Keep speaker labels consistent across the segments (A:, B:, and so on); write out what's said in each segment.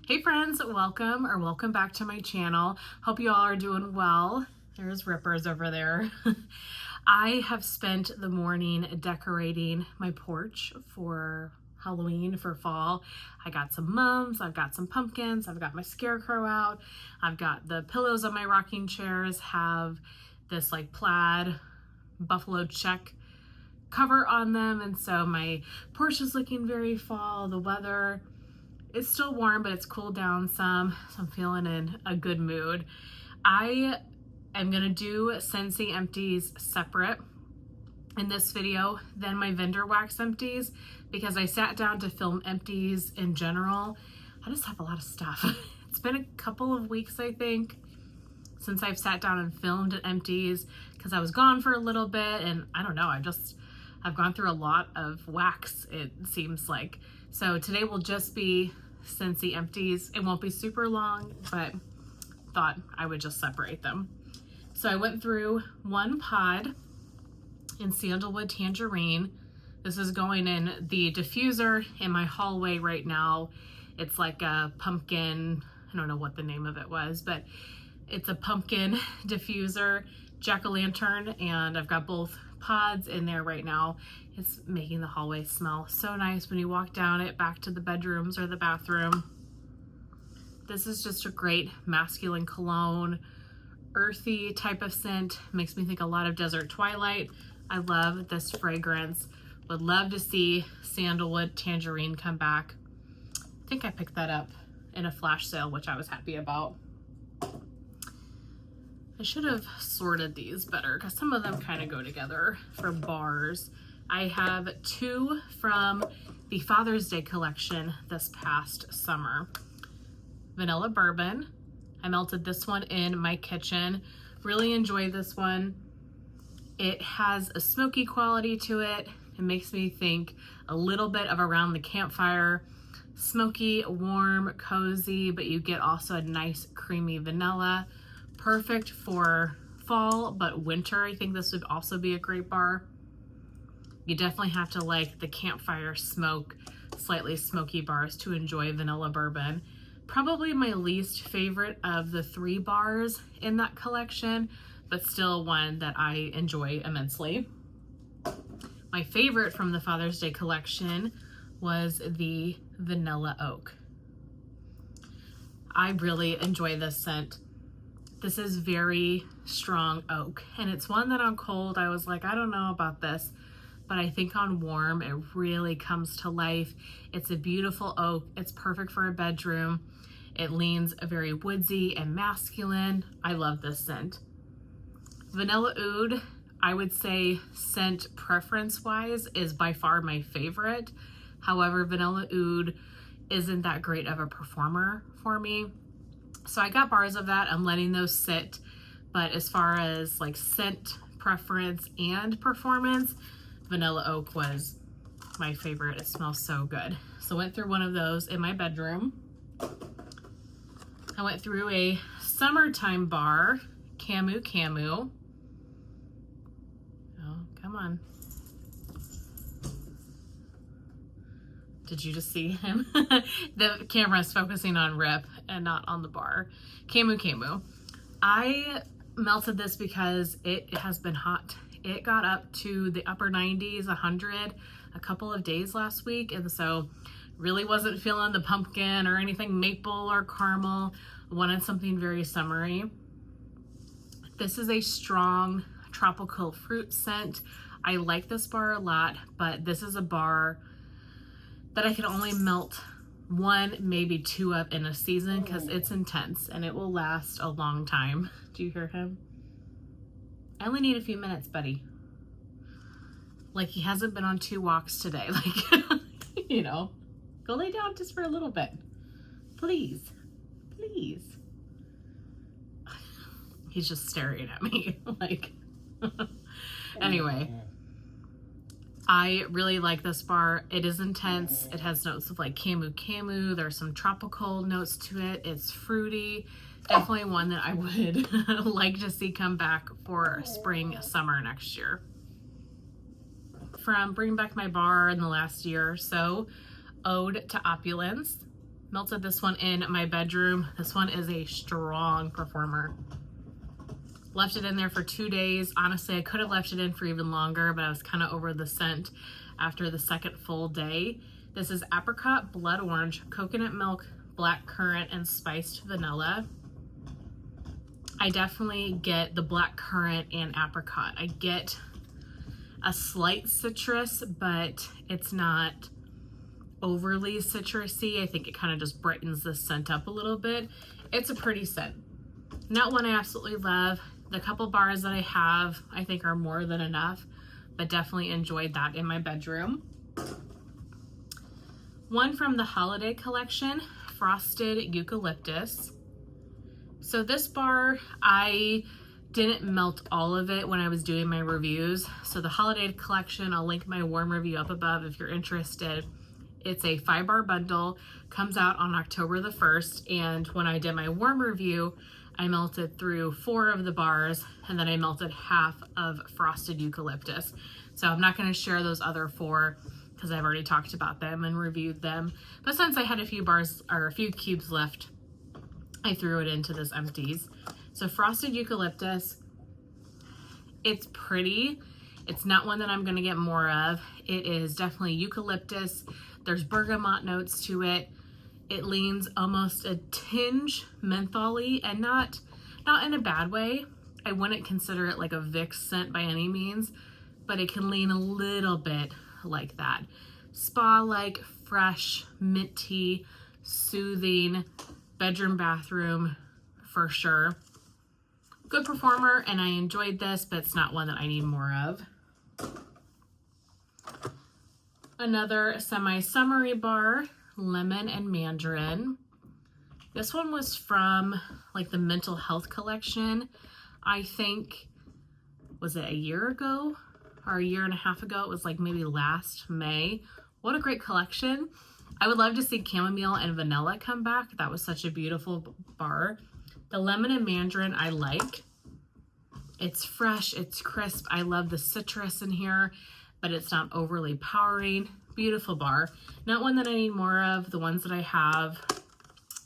A: Hey friends, welcome back to my channel. Hope you all are doing well. There's Rippers over there. I have spent the morning decorating my porch for Halloween, for fall. I got some mums, I've got some pumpkins, I've got my scarecrow out, I've got the pillows on my rocking chairs, have this like plaid buffalo check cover on them, and so my porch is looking very fall. The weather, it's still warm, but it's cooled down some, so I'm feeling in a good mood. I am gonna do SCENTSY Empties separate in this video than my vendor wax empties, because I sat down to film empties in general. I just have a lot of stuff. It's been a couple of weeks, I think, since I've sat down and filmed empties, because I was gone for a little bit, and I don't know, I've gone through a lot of wax, it seems like. So today will just be SCENTSY empties. It won't be super long, but thought I would just separate them. So I went through one pod in Sandalwood Tangerine. This is going in the diffuser in my hallway right now. It's like a pumpkin, I don't know what the name of it was, but it's a pumpkin diffuser, jack-o'-lantern, and I've got both pods in there right now. It's making the hallway smell so nice when you walk down it back to the bedrooms or the bathroom. This is just a great masculine cologne, earthy type of scent. Makes me think a lot of Desert Twilight. I love this fragrance. Would love to see Sandalwood Tangerine come back. I think I picked that up in a flash sale, which I was happy about. I should have sorted these better because some of them kind of go together for bars. I have two from the Father's Day collection this past summer. Vanilla Bourbon. I melted this one in my kitchen. Really enjoy this one. It has a smoky quality to it. It makes me think a little bit of around the campfire. Smoky, warm, cozy, but you get also a nice creamy vanilla. Perfect for fall, but winter, I think this would also be a great bar. You definitely have to like the campfire smoke, slightly smoky bars to enjoy vanilla bourbon. Probably my least favorite of the three bars in that collection, but still one that I enjoy immensely. My favorite from the Father's Day collection was the Vanilla Oak. I really enjoy this scent. This is very strong oak, and it's one that on cold I was like, I don't know about this, but I think on warm it really comes to life. It's a beautiful oak. It's perfect for a bedroom. It leans very woodsy and masculine. I love this scent. Vanilla Oud, I would say scent preference wise is by far my favorite. However, Vanilla Oud isn't that great of a performer for me. So I got bars of that. I'm letting those sit. But as far as like scent preference and performance, Vanilla Oak was my favorite. It smells so good. So went through one of those in my bedroom. I went through a summertime bar, Camu Camu. Oh, come on. Did you just see him? The camera is focusing on Rip and not on the bar. Camu Camu. I melted this because it has been hot. It got up to the upper 90s, 100 a couple of days last week, and so really wasn't feeling the pumpkin or anything maple or caramel. I wanted something very summery. This is a strong tropical fruit scent. I like this bar a lot, but this is a bar that I can only melt one, maybe two of in a season because it's intense and it will last a long time. Do you hear him? I only need a few minutes, buddy. Like he hasn't been on 2 walks today. Like, you know, go lay down just for a little bit. Please, please. He's just staring at me like, anyway. I really like this bar. It is intense. It has notes of like Camu Camu. There's some tropical notes to it. It's fruity. Definitely one that I would like to see come back for spring, summer next year. From bringing back my bar in the last year or so, Ode to Opulence. Melted this one in my bedroom. This one is a strong performer. Left it in there for 2 days. Honestly, I could have left it in for even longer, but I was kind of over the scent after the second full day. This is apricot, blood orange, coconut milk, black currant, and spiced vanilla. I definitely get the black currant and apricot. I get a slight citrus, but it's not overly citrusy. I think it kind of just brightens the scent up a little bit. It's a pretty scent. Not one I absolutely love. The couple bars that I have, I think are more than enough, but definitely enjoyed that in my bedroom. One from the holiday collection, Frosted Eucalyptus. So this bar, I didn't melt all of it when I was doing my reviews. So the holiday collection, I'll link my warm review up above if you're interested. It's a 5-bar bundle, comes out on October the 1st. And when I did my warm review, I melted through 4 of the bars, and then I melted half of Frosted Eucalyptus. So I'm not going to share those other 4 because I've already talked about them and reviewed them. But since I had a few bars or a few cubes left, I threw it into this empties. So Frosted Eucalyptus, it's pretty. It's not one that I'm going to get more of. It is definitely eucalyptus. There's bergamot notes to it. It leans almost a tinge mentholy, and not in a bad way. I wouldn't consider it like a Vicks scent by any means, but it can lean a little bit like that. Spa-like, fresh, minty, soothing, bedroom, bathroom for sure. Good performer, and I enjoyed this, but it's not one that I need more of. Another semi-summery bar, lemon and mandarin. This one was from like the mental health collection. I think, was it a year ago or a year and a half ago? It was like maybe last May. What a great collection. I would love to see chamomile and vanilla come back. That was such a beautiful bar. The lemon and mandarin I like. It's fresh, it's crisp. I love the citrus in here, but it's not overly powering. Beautiful bar. Not one that I need more of. The ones that I have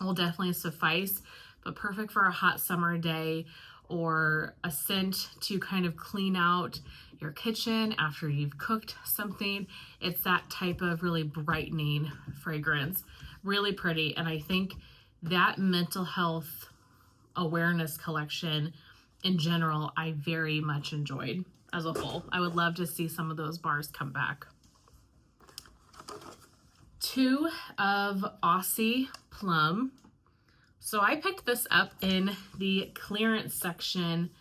A: will definitely suffice, but perfect for a hot summer day or a scent to kind of clean out your kitchen after you've cooked something. It's that type of really brightening fragrance. Really pretty. And I think that mental health awareness collection in general, I very much enjoyed as a whole. I would love to see some of those bars come back. 2 of Aussie Plum. So I picked this up in the clearance section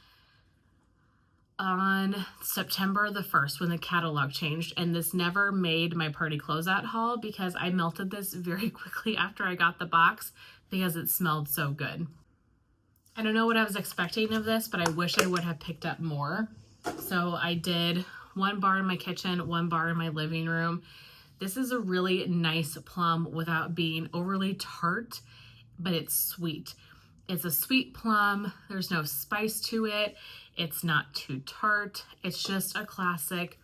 A: on September the 1st when the catalog changed, and this never made my party closeout haul because I melted this very quickly after I got the box because it smelled so good. I don't know what I was expecting of this, but I wish I would have picked up more. So I did 1 bar in my kitchen, 1 bar in my living room. This is a really nice plum without being overly tart, but it's sweet. It's a sweet plum. There's no spice to it. It's not too tart. It's just a classic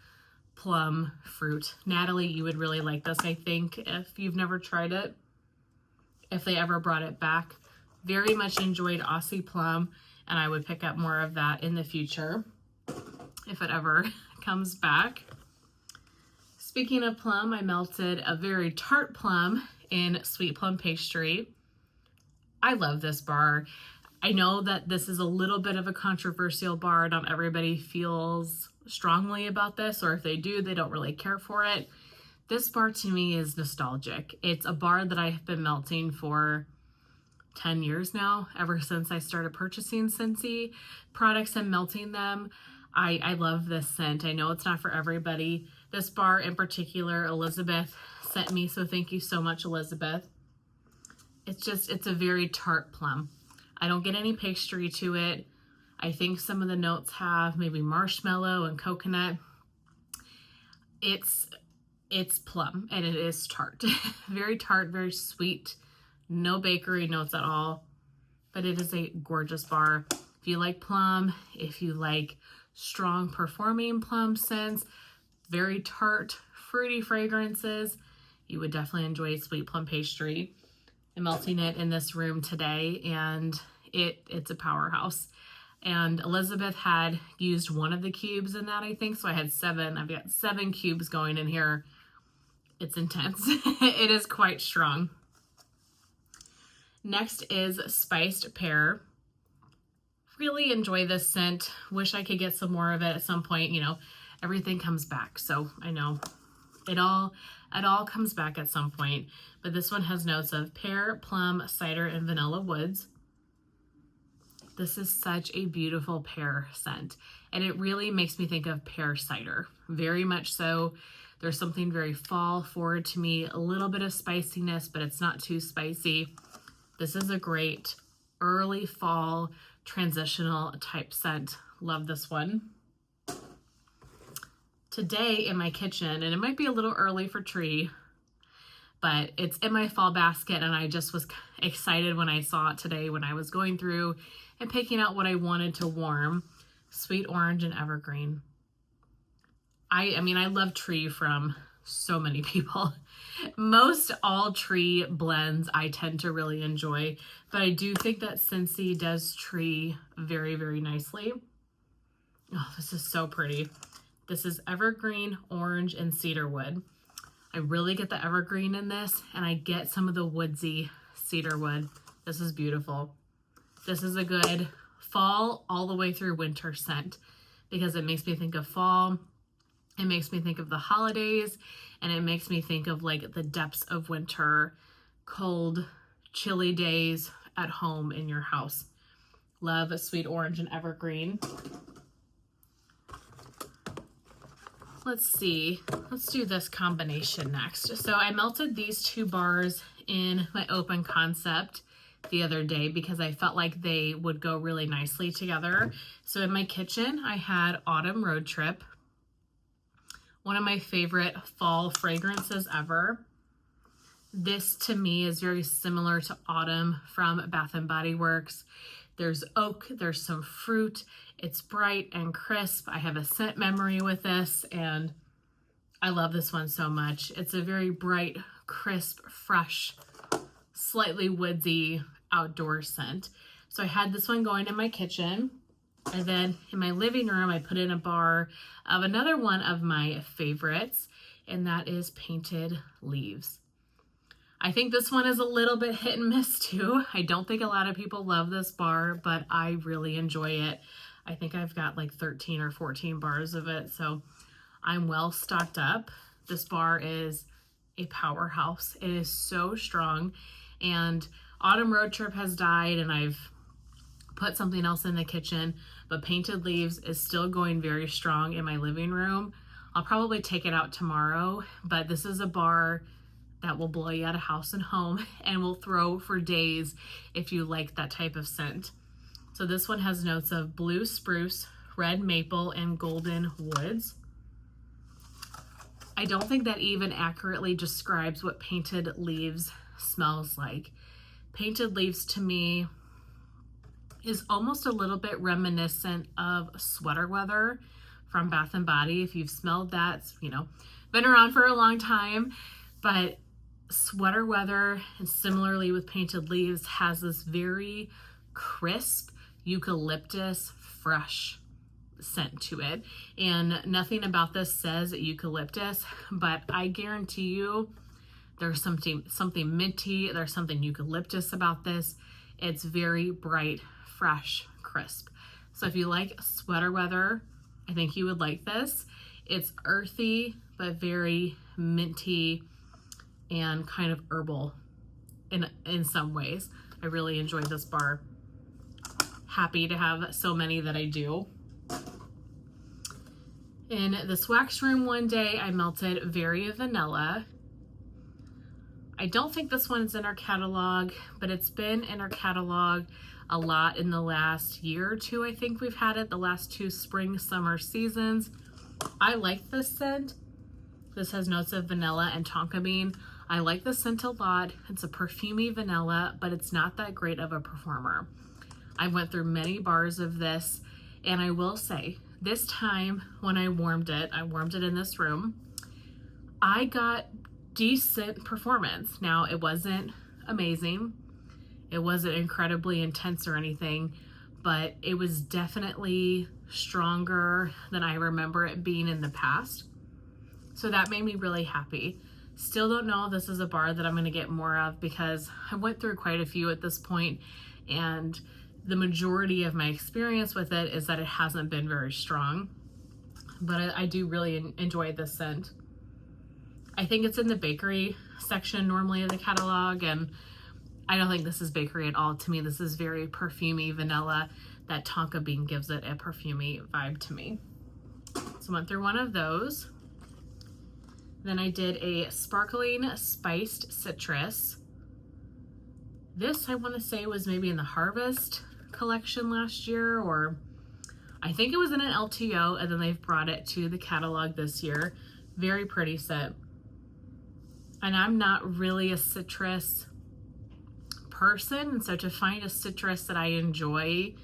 A: plum fruit. Natalie, you would really like this, I think, if you've never tried it, if they ever brought it back. Very much enjoyed Aussie Plum, and I would pick up more of that in the future if it ever comes back. Speaking of plum, I melted a very tart plum in sweet plum pastry. I love this bar. I know that this is a little bit of a controversial bar. Not everybody feels strongly about this, or if they do, they don't really care for it. This bar to me is nostalgic. It's a bar that I have been melting for 10 years now, ever since I started purchasing SCENTSY products and melting them. I love this scent. I know it's not for everybody. This bar in particular, Elizabeth sent me, so thank you so much, Elizabeth. It's a very tart plum. I don't get any pastry to it. I think some of the notes have maybe marshmallow and coconut. It's plum, and it is tart. Very tart, very sweet. No bakery notes at all, but it is a gorgeous bar. If you like plum, if you like strong performing plum scents, very tart, fruity fragrances, you would definitely enjoy sweet plum pastry. I'm melting it in this room today, and it's a powerhouse. And Elizabeth had used one of the cubes in that, I think, so I had 7. I've got 7 cubes going in here. It's intense. It is quite strong. Next is spiced pear. Really enjoy this scent. Wish I could get some more of it at some point. You know, everything comes back, so I know it all comes back at some point. But this one has notes of pear, plum, cider, and vanilla woods. This is such a beautiful pear scent, and it really makes me think of pear cider, very much so. There's something very fall forward to me, a little bit of spiciness, but it's not too spicy. This is a great early fall transitional type scent. Love this one. Today in my kitchen, and it might be a little early for tree, but it's in my fall basket, and I just was excited when I saw it today when I was going through and picking out what I wanted to warm. Sweet orange and evergreen. I mean, I love tree from so many people. Most all tree blends I tend to really enjoy, but I do think that SCENTSY does tree very, very nicely. Oh, this is so pretty. This is evergreen, orange, and cedarwood. I really get the evergreen in this, and I get some of the woodsy cedarwood. This is beautiful. This is a good fall all the way through winter scent because it makes me think of fall. It makes me think of the holidays, and it makes me think of like the depths of winter, cold, chilly days at home in your house. Love a sweet orange and evergreen. Let's see, let's do this combination next. So I melted these 2 bars in my open concept the other day because I felt like they would go really nicely together. So in my kitchen, I had Autumn Road Trip, one of my favorite fall fragrances ever. This to me is very similar to Autumn from Bath & Body Works. There's oak, there's some fruit. It's bright and crisp. I have a scent memory with this, and I love this one so much. It's a very bright, crisp, fresh, slightly woodsy outdoor scent. So I had this one going in my kitchen, and then in my living room, I put in a bar of another one of my favorites, and that is Painted Leaves. I think this one is a little bit hit and miss too. I don't think a lot of people love this bar, but I really enjoy it. I think I've got like 13 or 14 bars of it, so I'm well stocked up. This bar is a powerhouse. It is so strong, and Autumn Road Trip has died, and I've put something else in the kitchen, but Painted Leaves is still going very strong in my living room. I'll probably take it out tomorrow, but this is a bar that will blow you out of house and home and will throw for days if you like that type of scent. So this one has notes of blue spruce, red maple, and golden woods. I don't think that even accurately describes what Painted Leaves smells like. Painted Leaves to me is almost a little bit reminiscent of Sweater Weather from Bath & Body. If you've smelled that, it's, you know, been around for a long time, but Sweater Weather, and similarly with Painted Leaves, has this very crisp eucalyptus fresh scent to it, and nothing about this says eucalyptus, but I guarantee you there's something minty, there's something eucalyptus about this. It's very bright, fresh, crisp. So if you like Sweater Weather, I think you would like this. It's earthy but very minty and kind of herbal in some ways. I really enjoy this bar. Happy to have so many that I do. In this wax room one day, I melted Very Vanilla. I don't think this one's in our catalog, but it's been in our catalog a lot in the last year or two. I think we've had it the last 2 spring, summer seasons. I like this scent. This has notes of vanilla and tonka bean. I like the scent a lot. It's a perfumey vanilla, but it's not that great of a performer. I went through many bars of this, and I will say, this time when I warmed it in this room, I got decent performance. Now, it wasn't amazing. It wasn't incredibly intense or anything, but it was definitely stronger than I remember it being in the past. So that made me really happy. Still don't know if this is a bar that I'm going to get more of, because I went through quite a few at this point, and the majority of my experience with it is that it hasn't been very strong. But I do really enjoy this scent. I think it's in the bakery section normally of the catalog, and I don't think this is bakery at all. To me, this is very perfumey vanilla. That tonka bean gives it a perfumey vibe to me. So I went through one of those. Then I did a sparkling spiced citrus. This, I want to say, was maybe in the Harvest collection last year, or I think it was in an LTO, and then they've brought it to the catalog this year. Very pretty scent. And I'm not really a citrus person, and so to find a citrus that I enjoy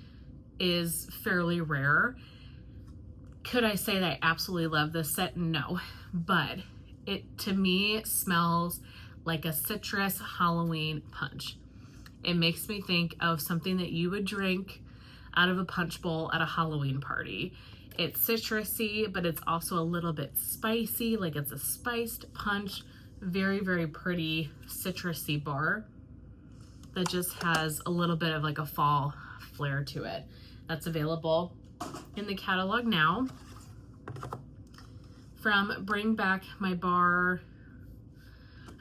A: is fairly rare. Could I say that I absolutely love this scent? No, but it, to me, smells like a citrus Halloween punch. It makes me think of something that you would drink out of a punch bowl at a Halloween party. It's citrusy, but it's also a little bit spicy, like it's a spiced punch. Very, very pretty citrusy bar that just has a little bit of like a fall flair to it. That's available in the catalog now. From Bring Back My Bar,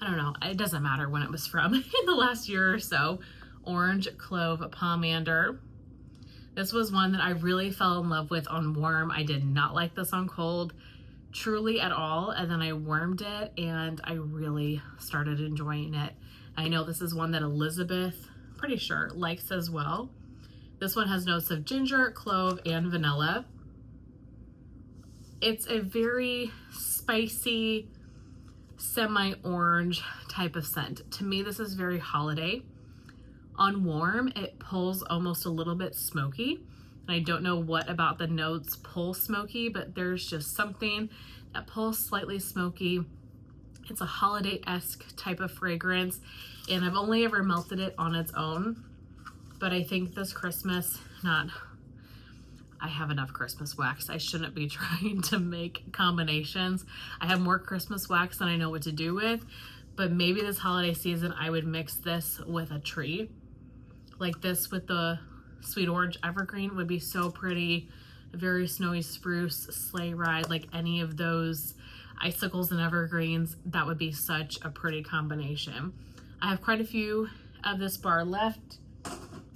A: I don't know, it doesn't matter when it was from, in the last year or so. Orange Clove Pomander. This was one that I really fell in love with on warm. I did not like this on cold, truly at all. And then I warmed it and I really started enjoying it. I know this is one that Elizabeth, pretty sure, likes as well. This one has notes of ginger, clove, and vanilla. It's a very spicy, semi-orange type of scent. To me, this is very holiday. On warm, it pulls almost a little bit smoky. And I don't know what about the notes pull smoky, but there's just something that pulls slightly smoky. It's a holiday-esque type of fragrance, and I've only ever melted it on its own. But I think this Christmas, I have enough Christmas wax. I shouldn't be trying to make combinations. I have more Christmas wax than I know what to do with, but maybe this holiday season I would mix this with a tree. Like this with the sweet orange evergreen would be so pretty. A very snowy spruce sleigh ride, like any of those icicles and evergreens, that would be such a pretty combination. I have quite a few of this bar left,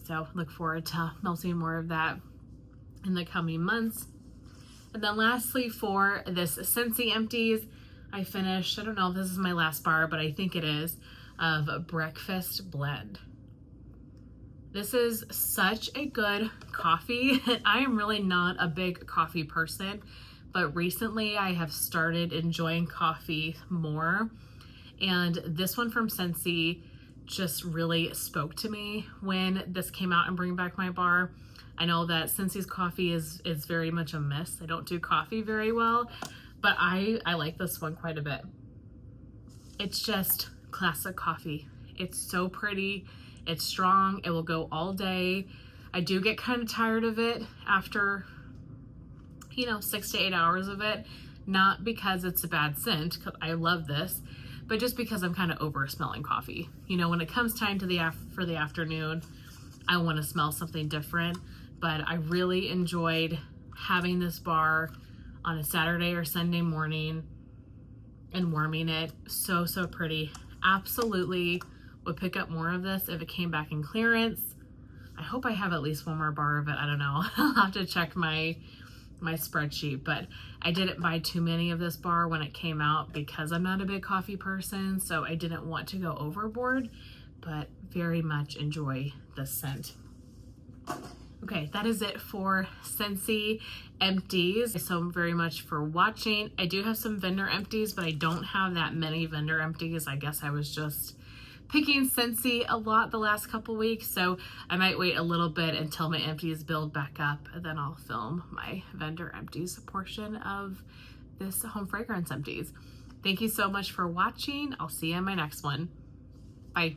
A: so look forward to melting more of that in the coming months. And then lastly, for this SCENTSY Empties, I finished, I don't know if this is my last bar, but I think it is, of Breakfast Blend. This is such a good coffee. I am really not a big coffee person, but recently I have started enjoying coffee more. And this one from SCENTSY just really spoke to me when this came out in Bring Back My Bar. I know that SCENTSY's coffee is very much a miss. I don't do coffee very well, but I like this one quite a bit. It's just classic coffee. It's so pretty. It's strong. It will go all day. I do get kind of tired of it after, 6 to 8 hours of it. Not because it's a bad scent, because I love this, but just because I'm kind of over smelling coffee. When it comes time to for the afternoon, I want to smell something different. But I really enjoyed having this bar on a Saturday or Sunday morning and warming it. So, so pretty. Absolutely would pick up more of this if it came back in clearance. I hope I have at least one more bar of it. I don't know. I'll have to check my spreadsheet, but I didn't buy too many of this bar when it came out because I'm not a big coffee person, so I didn't want to go overboard, but very much enjoy this scent. Okay, that is it for SCENTSY Empties. So very much for watching. I do have some vendor empties, but I don't have that many vendor empties. I guess I was just picking SCENTSY a lot the last couple weeks, so I might wait a little bit until my empties build back up, and then I'll film my vendor empties portion of this home fragrance empties. Thank you so much for watching. I'll see you in my next one. Bye.